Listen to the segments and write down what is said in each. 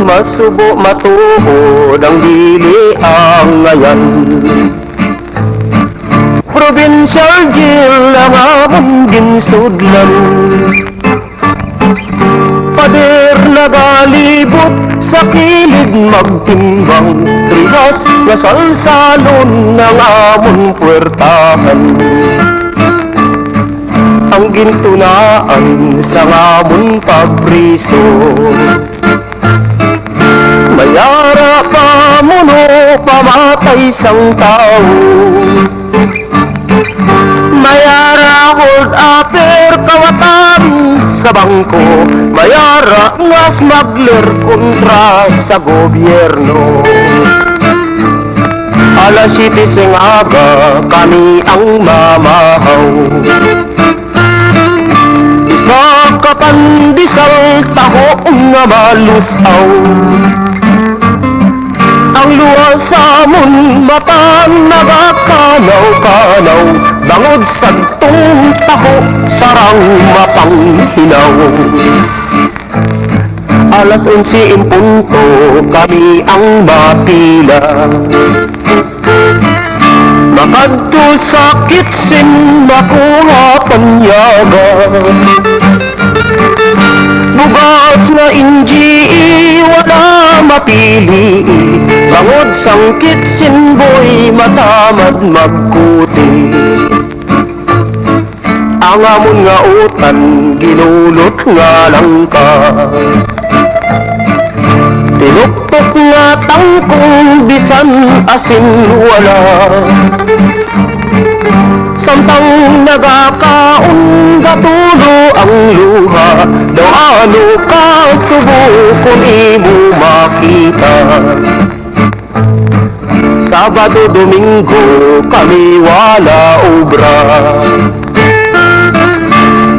masubo matuod ang dili ang ngayan. Provincial jail ang among ginsudlan, pader nagalibot sa kilid magtimbang, trihas nga salsalon ng among puwertahan. Ang gintunaan sa among pagpriso, mayara pamuno pamatay sang tao, mayara hold upper kawatan sa bangko, mayara nga smuggler kontra sa gobyerno. Alas 7 sing aga kami ang mamahaw, makapandisal taho nga malusaw. Ang luwas sa amon mata nagakanaw-kanaw, bangod sa tong taho sarang mapanghinaw. Alas 11 in punto kami ang mapila, makadto sa kitsin makuha panyaga. Bugas na NGE wala mapili, bangod sang kitsin boy matamad magkuti. Ang amon nga utan ginulot nga langka, tinuktok nga tangkong bisan asin wala. Samtang nagakaon gatulo ang luha, daw ano ka subukon imo makita. Sabado, Domingo kami wala obra,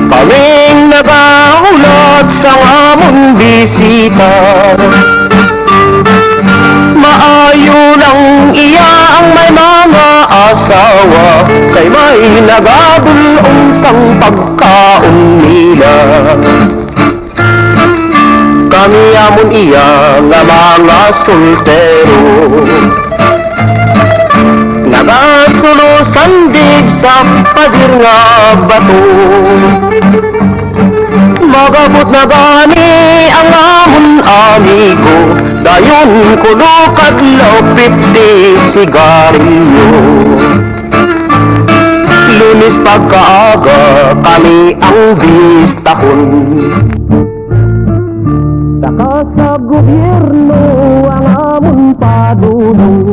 kaming nagaulat sa among bisita. Maayo lang iya ang may mga asawa, kay may nagadulong sang pagkaon nila. Kami amon iya nga mga soltero, nagasulusan dig sa padir nga bato. Magabot na gani ang amon amigo, dayon kulo kadlaw 50 sigarilyo. Lunes pagkaaga kami ang bistahon, saka sa gobyerno ang amon padulong.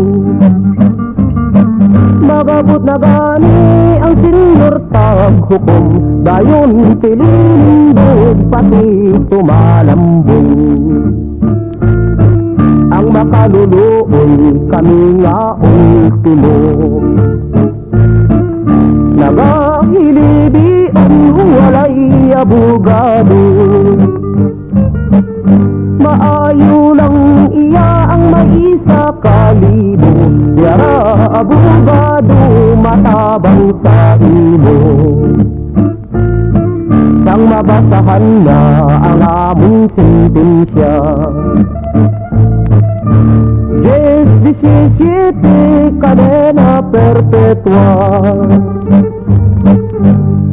Magabot na gani ang senyor taghukom, dayon pilindog pati tumalambong. Ang makaluluoy kami nga ultimo, nagahilibi ang walay abogado. Maayo lang iya ang maisa kalibo, yara abogado matabang sa imo. Sang mabasahan na ang among sentensya, 17 kadena perpetua.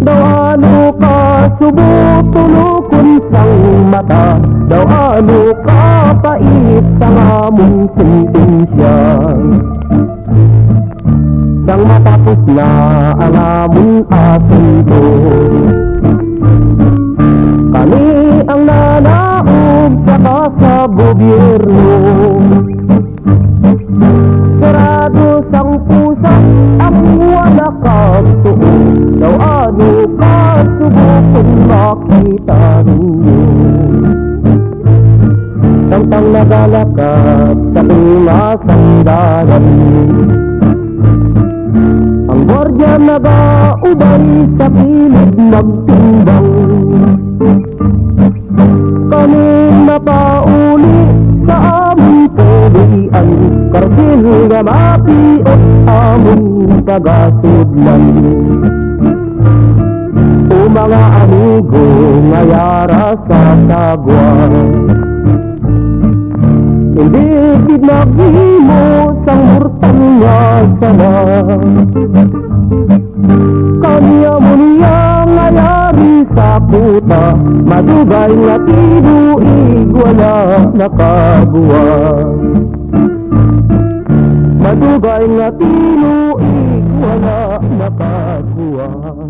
Daw ano ka subutulukon sang mata, daw ano ka pait sang among sentensya. Sang matapos na ang among asunto, kami ang nanaog saka sa gobyerno. Sarado sang pusa ang wala kagtuon, daw ano ka subukon makita ninyo. Samtang nagalakad sa pingasandalan, ang gwardiya nagaubay sa kilid magtimbang. Kami mapauli sa aming pulian, karbil nga mapiot aming tagasudlan. O mga amigo ngayara sa sagwa, Hindi ginaghimo sang murtang nga sama. Kanya mo niya ngayari sa puta, madugay nga tinuig wala nakaguwa. Madugay nga tinuig wala nakaguwa.